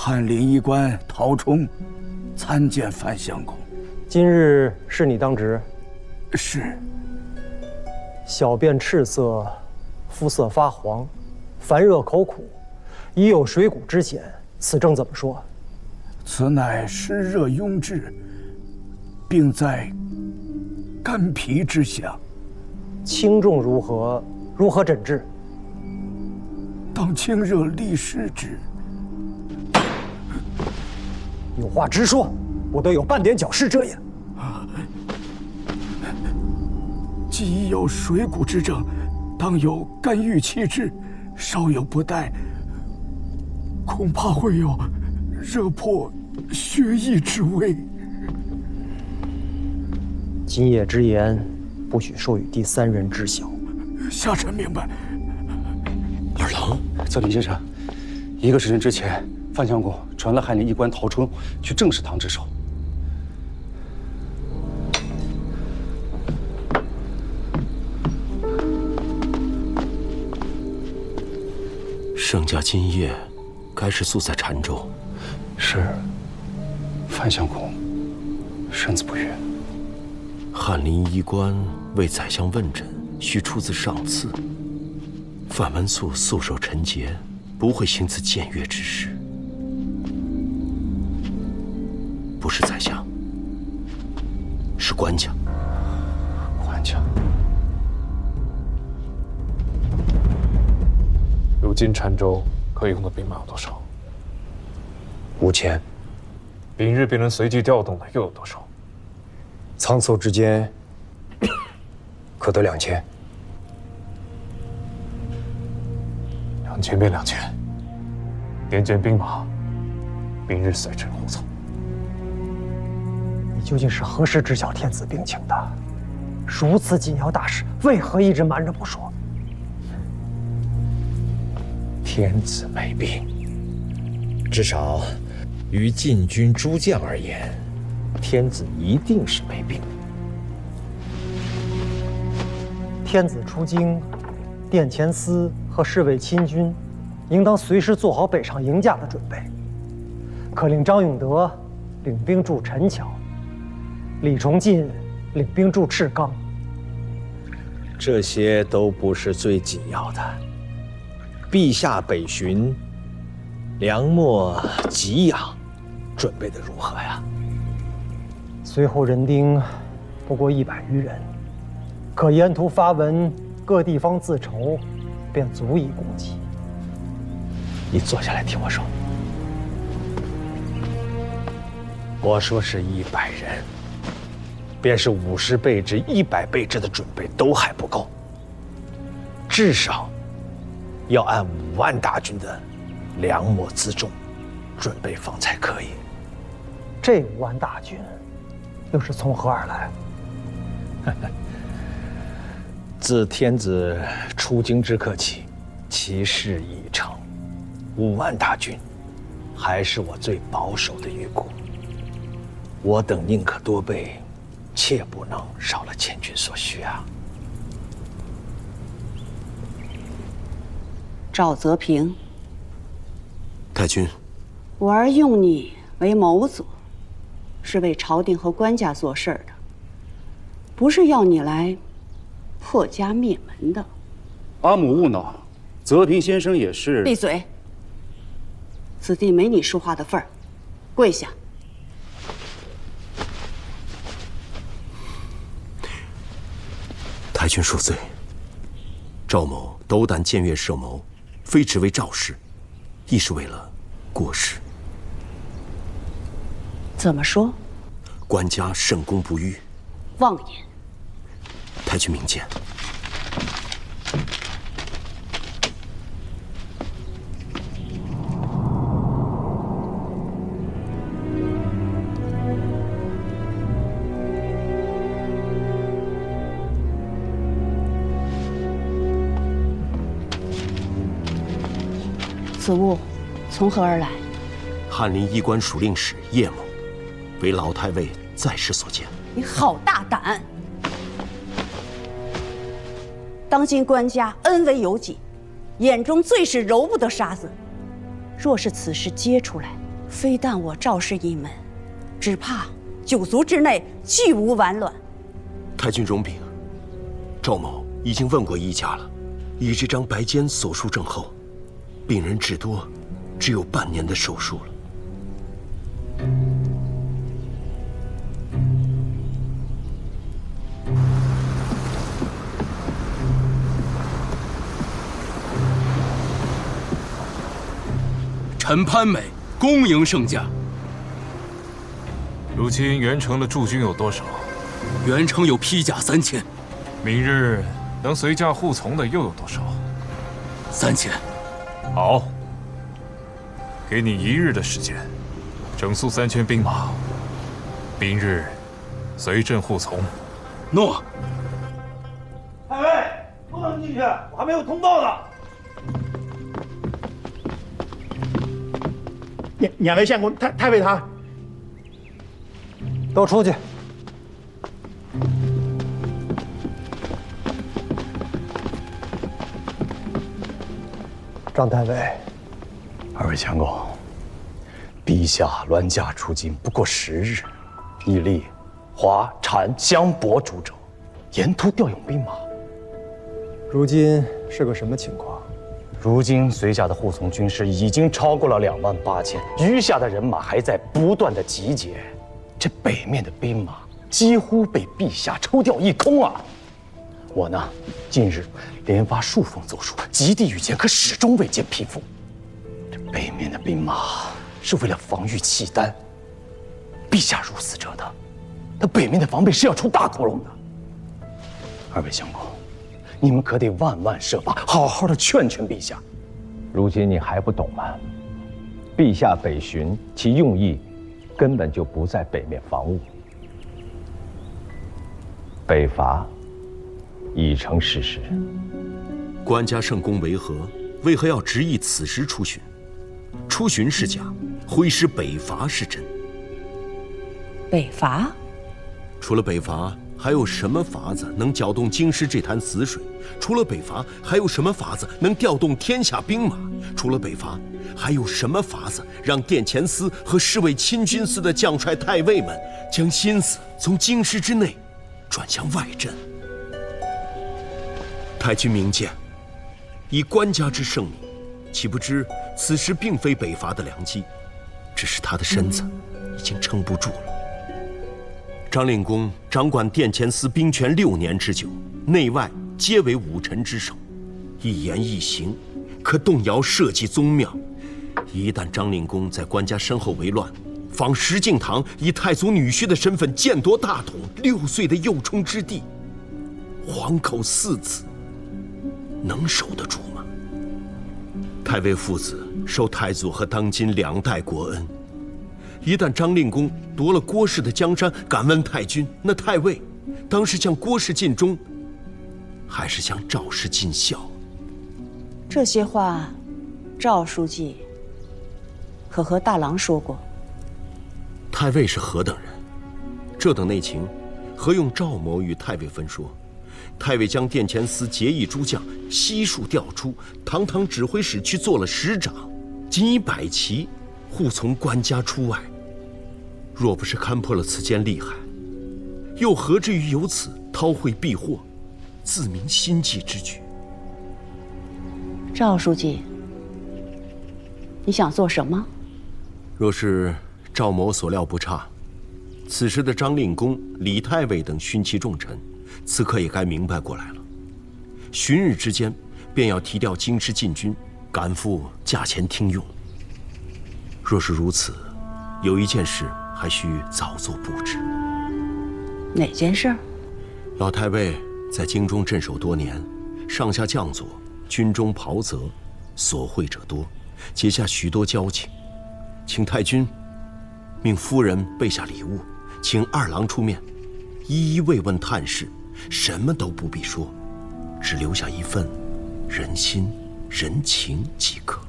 翰林医官陶冲参见范相公。今日是你当值？是。小便赤色，肤色发黄，烦热口苦，已有水谷之险。此症怎么说？此乃湿热壅滞，病在肝脾之下。轻重如何？如何诊治？当清热利湿之。有话直说，不得有半点矫饰遮掩。既已有水谷之症，当有肝郁气滞，稍有不待，恐怕会有热破血溢之危。今夜之言，不许说与第三人知晓。下臣明白。二郎，奏领先生，1个时辰之前，范相公传了翰林医官陶冲去正食堂值守。盛家今夜该是宿在澶州。是。范相公身子不悦。翰林医官为宰相问诊，须出自上次。范文素素守臣节，不会行此僭越之事。不是宰相，是官家。官家。如今澶州可以用的兵马有多少？5000。明日便能随即调动的又有多少？仓促之间，可得2000。2000便2000，年间兵马，明日随臣护送。你究竟是何时知晓天子病情的？如此紧要大事，为何一直瞒着不说？天子没病，至少于禁军诸将而言，天子一定是没病。天子出京，殿前司和侍卫亲军，应当随时做好北上迎驾的准备。可令张永德领兵驻陈桥，李崇进领兵驻赤冈。这些都不是最紧要的。陛下北巡，粮秣给养，准备的如何呀？随后人丁不过100余人，可沿途发文各地方自筹，便足以供给。你坐下来听我说。我说是100人，便是50倍之100倍之的准备都还不够，至少要按5万大军的粮秣辎重准备方才可以。这5万大军又是从何而来？自天子出京之刻起，其事已成。5万大军还是我最保守的预估。我等宁可多备，切不能少了千军所需啊。赵泽平，太君，我儿用你为谋佐，是为朝廷和官家做事的，不是要你来破家灭门的。阿母勿恼，泽平先生也是。闭嘴！此地没你说话的份儿，跪下。太君恕罪，赵某斗胆僭越设谋，非只为赵氏，亦是为了国事。怎么说？官家圣功不渝。妄言！太君明鉴。此物从何而来？翰林医官属令史叶某，为老太尉在世所见。你好大胆！当今官家恩威有几，眼中最是揉不得沙子。若是此事揭出来，非但我赵氏一门，只怕9族之内俱无完卵。太君容禀，赵某已经问过医家了，以这张白笺所述症候，病人至多只有半年的寿数了。陈潘美恭迎圣驾。如今元城的驻军有多少？元城有披甲3000。明日能随驾护从的又有多少？3000。好，给你1日的时间，整肃3000兵马，明日随朕护从。诺。太尉，不能进去，我还没有通报呢。两位相公，太尉他都出去。张太尉，二位相公，陛下銮驾出京不过10日，已历华、禅、湘、博诸州，沿途调用兵马。如今是个什么情况？如今随驾的护从军士已经超过了28000，余下的人马还在不断的集结。这北面的兵马几乎被陛下抽调一空啊！我呢，近日连发数封奏书，极地御前，可始终未见批复。这北面的兵马是为了防御契丹，陛下如此折腾，他北面的防备是要出大窟窿的。二位相公，你们可得万设法，好好的劝劝陛下。如今你还不懂吗？陛下北巡，其用意根本就不在北面防务，北伐已成事实。官家圣公为何？为何要执意此时出巡？出巡是假，挥师北伐是真。北伐？除了北伐，还有什么法子能搅动京师这潭死水？除了北伐，还有什么法子能调动天下兵马？除了北伐，还有什么法子让殿前司和侍卫亲军司的将帅太尉们将心思从京师之内转向外镇？太君明鉴，以官家之圣明，岂不知此时并非北伐的良机，只是他的身子已经撑不住了。张令公掌管殿前司兵权6年之久，内外皆为武臣之首，一言一行可动摇社稷宗庙。一旦张令公在官家身后为乱，仿石敬瑭以太祖女婿的身份剑夺大统6岁的幼冲之地，皇口4子能守得住吗？太尉父子受太祖和当今2代国恩，一旦张令公夺了郭氏的江山，敢问太君，那太尉当是向郭氏尽忠，还是向赵氏尽孝？这些话，赵书记可和大郎说过？太尉是何等人？这等内情，何用赵某与太尉分说？太尉将殿前司结义诸将悉数调出，堂堂指挥使去做了使长，仅以摆旗护从官家出外。若不是勘破了此间利害，又何至于由此韬晦避祸，自明心计之举？赵书记，你想做什么？若是赵某所料不差，此时的张令公、李太尉等勋戚重臣，此刻也该明白过来了。旬日之间，便要提调京师禁军，赶赴驾前听用。若是如此，有一件事还需早做布置。哪件事？老太尉在京中镇守多年，上下将佐、军中袍泽，所会者多，结下许多交情。请太君命夫人备下礼物，请二郎出面，一一慰问探视，什么都不必说，只留下一份人心人情即可。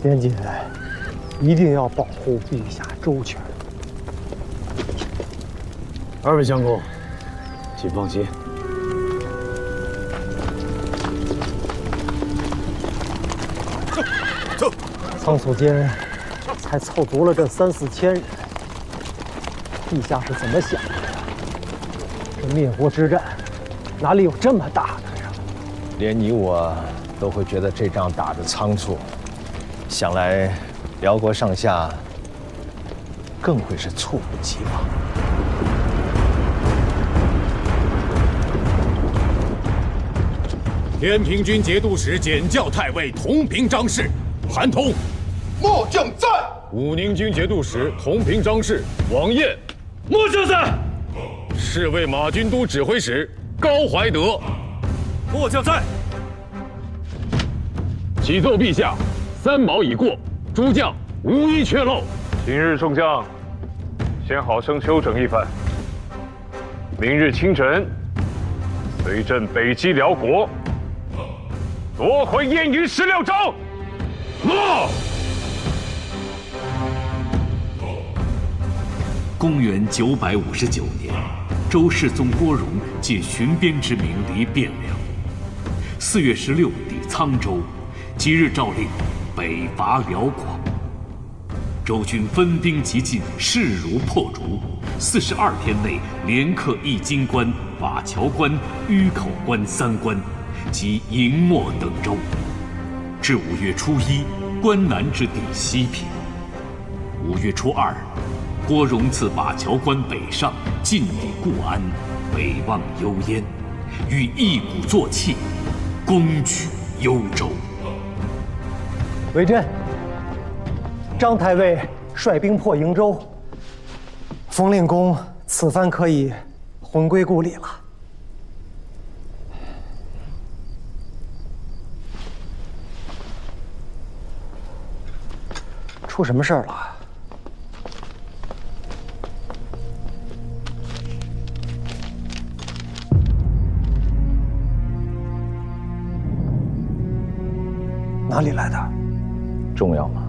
边姐一定要保护陛下周全。二位相公，请放心。仓促间才凑足了这3、4千人，陛下是怎么想的呀？这灭国之战哪里有这么大的呀？连你我都会觉得这仗打得仓促，想来辽国上下更会是猝不及防。天平军节度使检校太尉同平章事韩通，末将在。武宁军节度使同平章事王彦，末将在。侍卫马军都指挥使高怀德，末将在。启奏陛下，3卯已过，诸将无一缺漏。今日众将先好生休整一番，明日清晨随朕北击辽国，夺回燕云16州。诺。公元959年，周世宗郭荣借巡边之名离汴梁。4月16抵沧州，即日诏令北伐辽国。周军分兵急进，势如破竹，42天内连克易津关、瓦桥关、峪口关3关，及营漠等州。至5月初1，关南之地西平。5月初2，郭荣自瓦桥关北上，进抵固安，北望幽燕，欲一鼓作气，攻取幽州。为朕，张太尉率兵破瀛州，冯令公此番可以魂归故里了。出什么事儿了？哪里来的？重要吗？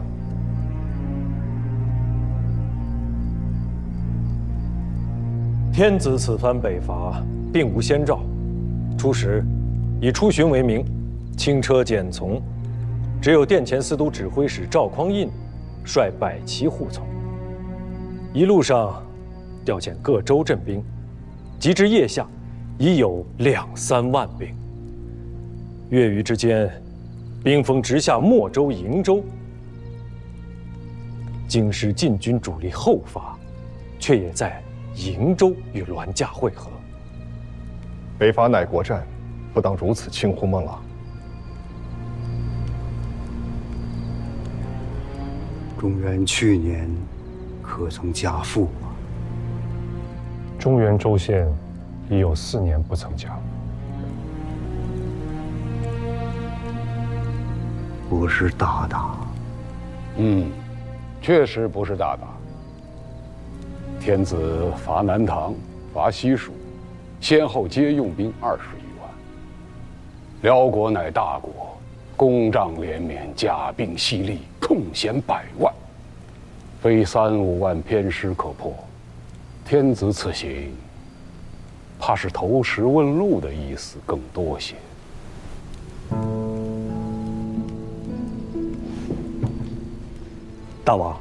天子此番北伐，并无先兆。初时，以出巡为名，轻车简从，只有殿前司都指挥使赵匡胤率百骑护从。一路上，调遣各州镇兵，及至腋下，已有2、3万兵。月余之间，兵锋直下莫州、瀛州。京师禁军主力后发，却也在瀛州与栾架会合。北伐乃国战，不当如此轻忽孟浪。中原去年可曾加赋啊？中原州县已有4年不曾加。不是大打。确实不是大打。天子伐南唐、伐西蜀，先后皆用兵20余万。辽国乃大国，攻仗连绵，甲兵犀利，空闲100万，非3、5万偏师可破。天子此行，怕是投石问路的意思更多些。大王，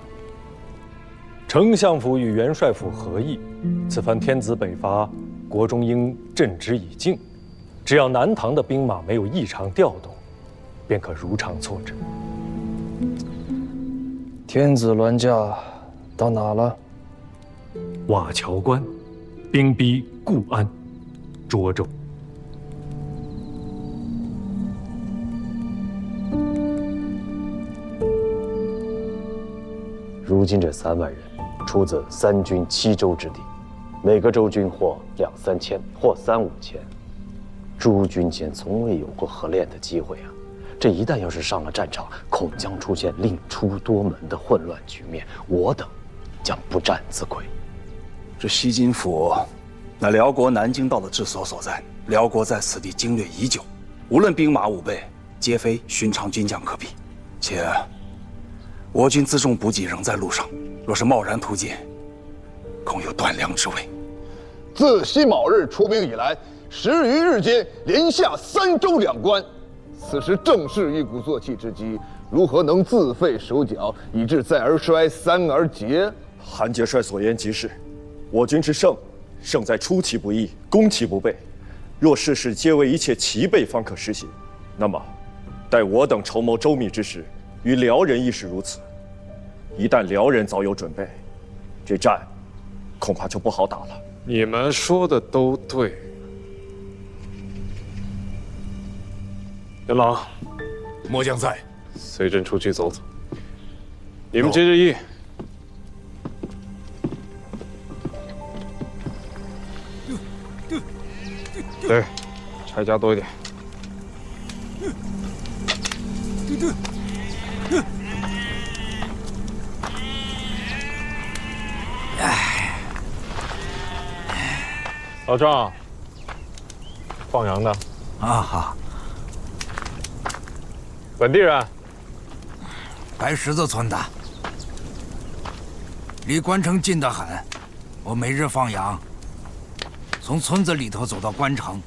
丞相府与元帅府合议，此番天子北伐，国中应镇之以静，只要南唐的兵马没有异常调动，便可如常错阵。天子銮驾到哪了？瓦桥关，兵逼固安、涿州。如今这3万人出自3军7州之地，每个州军或2、3千，或3、5千。诸军前从未有过合练的机会啊！这一旦要是上了战场，恐将出现另出多门的混乱局面，我等将不战自愧。这西津府，乃辽国南京道的治所所在。辽国在此地经略已久，无论兵马武备，皆非寻常军将可比。且我军辎重补给仍在路上，若是贸然突进，恐有断粮之危。自辛卯日出兵以来，10余日间连下3州2关，此时正是一鼓作气之机，如何能自废手脚，以致再而衰，三而竭？韩节帅所言极是，我军之胜，胜在出其不意，攻其不备。若事事皆为一切齐备方可实行，那么，待我等筹谋周密之时，与辽人亦是如此。一旦辽人早有准备，这战恐怕就不好打了。你们说的都对。元朗，末将在。随朕出去走走。你们接着议。对，柴加多一点。老赵，放羊的啊好。本地人，白石子村的，离关城近得很。我每日放羊，从村子里头走到关城，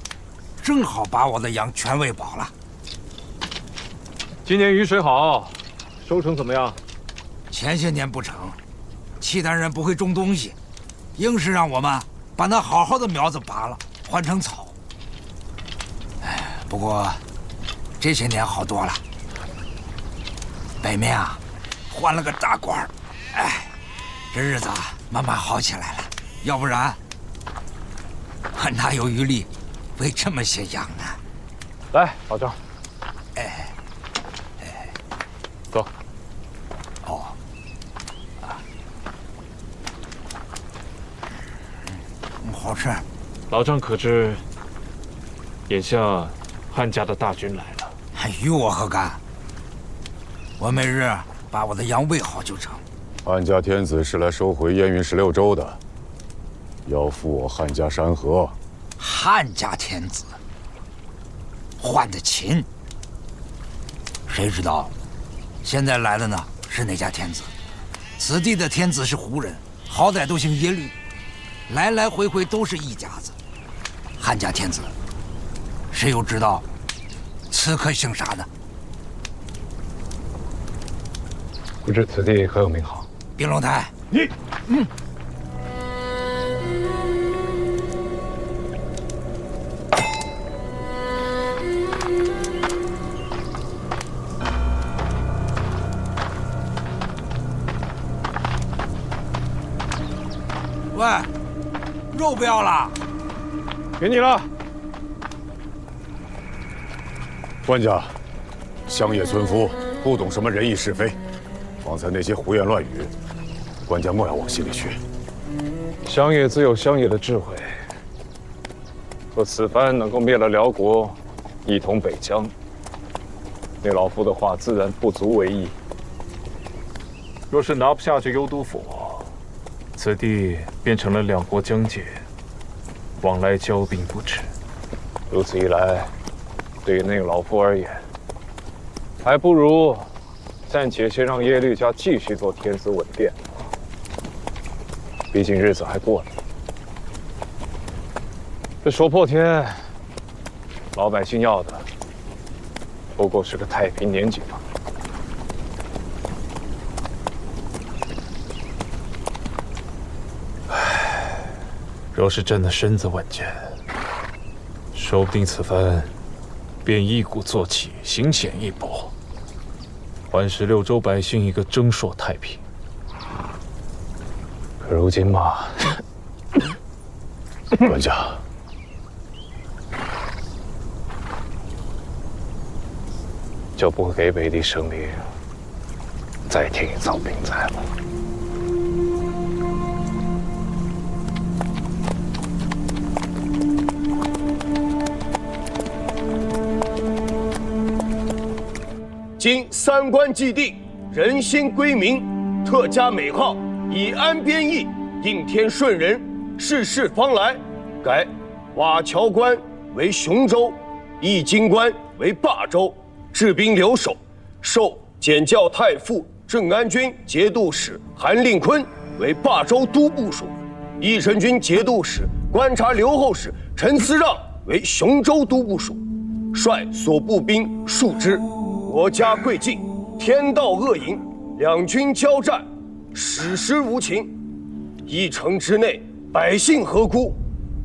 正好把我的羊全喂饱了。今年雨水好，收成怎么样？前些年不成，契丹人不会种东西，硬是让我们把那好好的苗子拔了，换成草。不过这些年好多了。北面啊，换了个大官儿，这日子慢慢好起来了。要不然，我哪有余力喂这么些羊呢？来，老赵，走。哦，好吃。老张可知，眼下汉家的大军来了，与我何干？我每日把我的羊喂好就成。汉家天子是来收回燕云16州的，要赴我汉家山河。汉家天子换的秦，谁知道现在来的呢是哪家天子？此地的天子是胡人，好歹都姓耶律，来来回回都是一家子。汉家天子，谁又知道此刻姓啥呢？不知此地可有名号？冰龙台。你，喂，肉不要了？给你了。官家，乡野村夫不懂什么仁义是非。方才那些胡言乱语，官家莫要往心里去。乡野自有乡野的智慧。若此番能够灭了辽国，一统北疆，那老夫的话自然不足为意。若是拿不下这幽都府，此地变成了两国疆界，往来交兵不止。如此一来，对于那个老夫而言，还不如暂且先让耶律家继续做天子稳殿，毕竟日子还过呢。这说破天，老百姓要的不过是个太平年景嘛。若是朕的身子稳健，说不定此番便一鼓作气，行险一搏，还16州百姓一个征朔太平。可如今嘛，官家，就不给北地生灵再添一槽病灾了。今三官既定，人心归明，特加美号，以安边邑，应天顺人，世事方来。改瓦桥关为雄州，义京关为霸州，治兵留守，授检校太傅、正安军节度使韩令坤为霸州都部署，义臣军节度使、观察留后使陈思让为雄州都部署，率所部兵数之。国家贵近，天道恶淫，两军交战，矢石无情。一城之内，百姓何辜？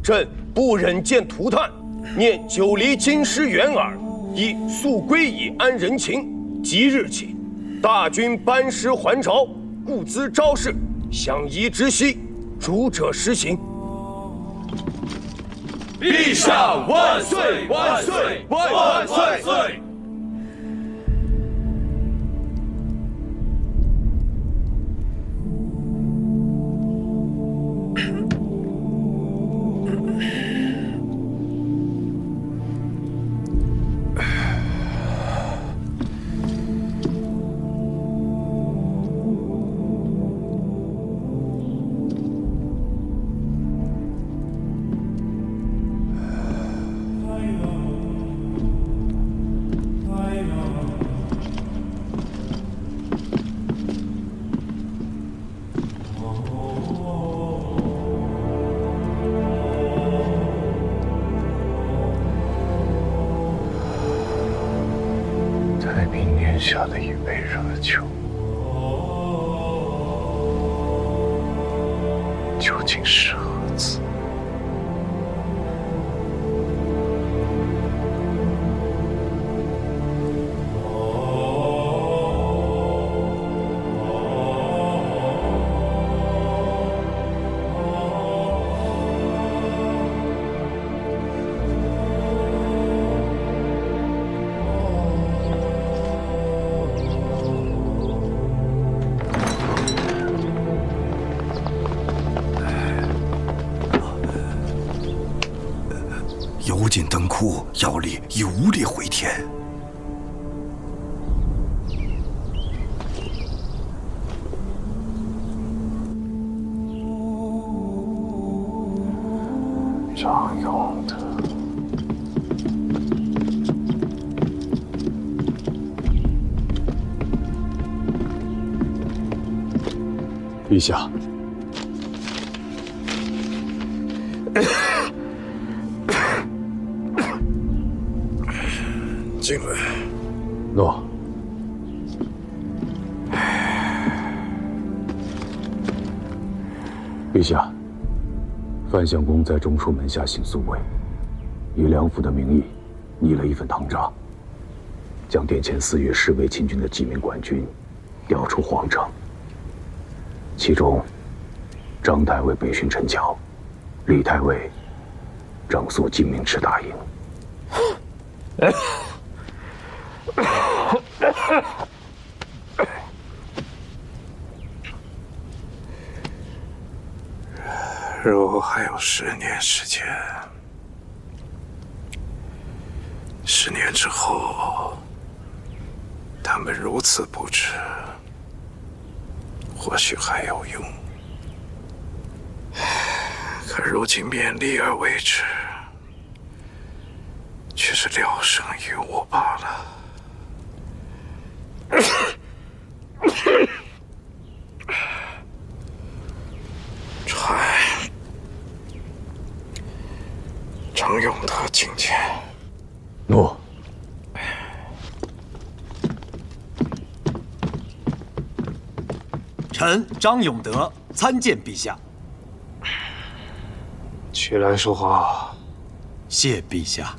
朕不忍见涂炭，念久离京师远耳，以速归以安人情。即日起，大军班师还朝，故兹昭示，相宜之息，主者实行。陛下万岁！万岁！万岁！太平年下的一杯热酒，究竟是何字？油尽灯枯，妖力已无力回天。张永德，陛下。进来。诺。陛下，范相公在中书门下行宿卫，以梁府的名义拟了一份唐札，将殿前4月侍卫亲军的几名管军调出皇城。其中，张太尉北巡陈桥，李太尉整肃金明池大营。如还有10年时间，10年之后，他们如此不知，或许还有用。可如今勉力而为之，却是聊胜于无罢了。传张永德觐见。诺。臣张永德参见陛下。起来说话。谢陛下。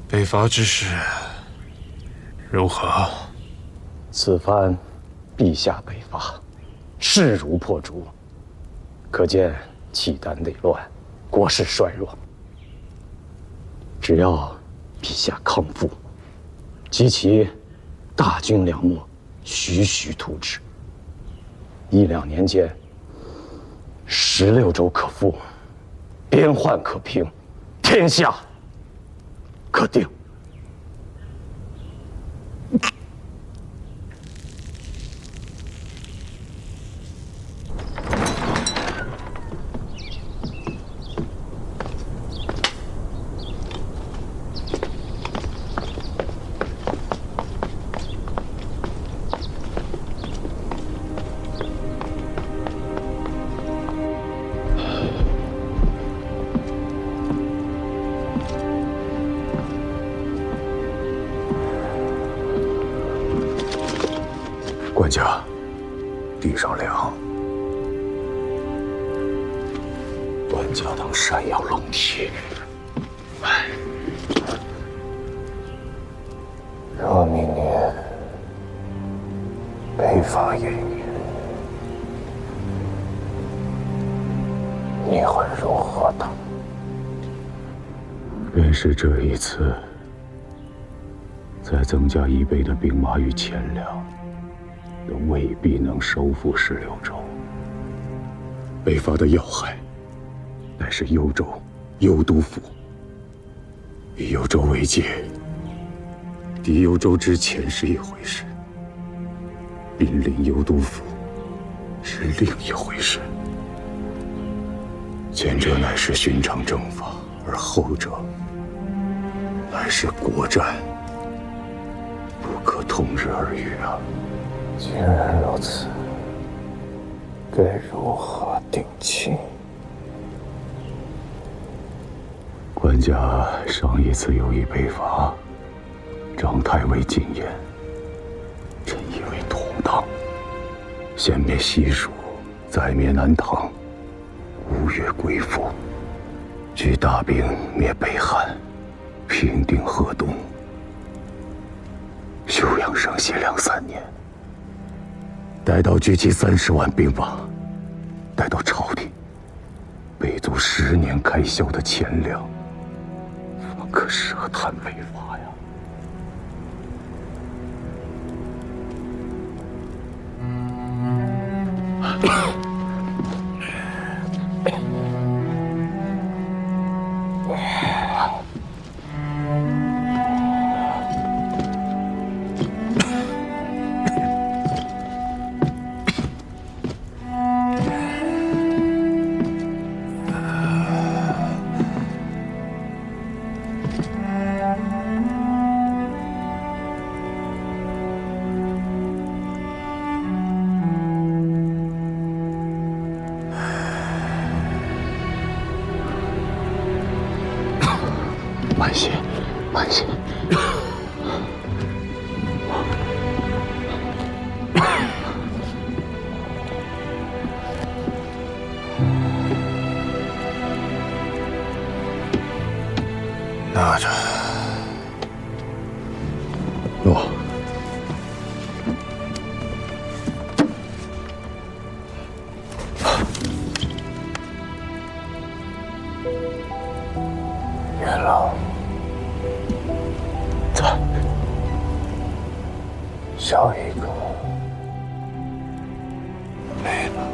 北伐之事如何？此番陛下北伐，势如破竹，可见契丹内乱，国势衰弱。只要陛下康复，及其大军粮秣徐徐图之，1、2年间，16州可复，边患可平，天下可定。官家，地上凉。官家当山摇龙体。若明年北伐燕云，你会如何当？便是这一次，再增加1倍的兵马与钱粮，都未必能收复16州。北伐的要害，乃是幽州、幽都府。以幽州为界，敌幽州之前是一回事，兵临幽都府是另一回事。前者乃是寻常征伐，而后者乃是国战，不可同日而语啊！既然如此，该如何定情？官家上一次有意北伐，张太尉进言，朕以为妥当。先灭西蜀，再灭南唐，5月归附，举大兵灭北汉，平定河东，休养生息2、3年。待到聚集30万兵马，待到朝廷备足10年开销的钱粮，方可设谈北伐呀。慢些，慢些。拿着。诺。元老。小一个没了。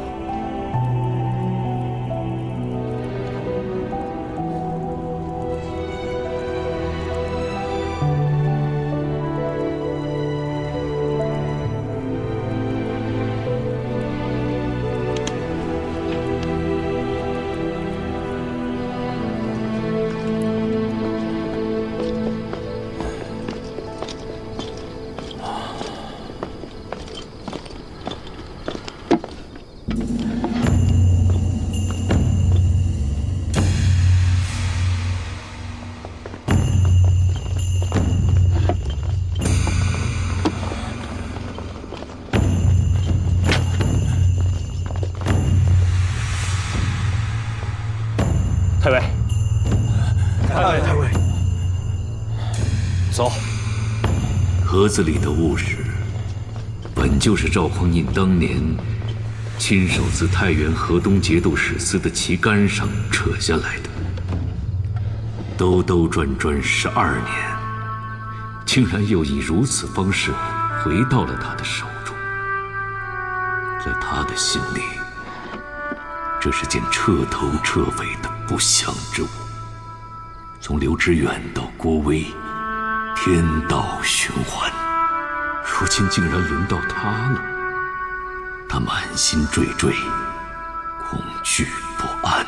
太尉，太尉，走。盒子里的物事，本就是赵匡胤当年亲手自太原河东节度使司的旗杆上扯下来的。兜兜转转12年，竟然又以如此方式回到了他的手中。在他的心里，这是件彻头彻尾的不祥之物。从刘知远到郭威，天道循环，如今竟然轮到他了。他满心惴惴，恐惧不安。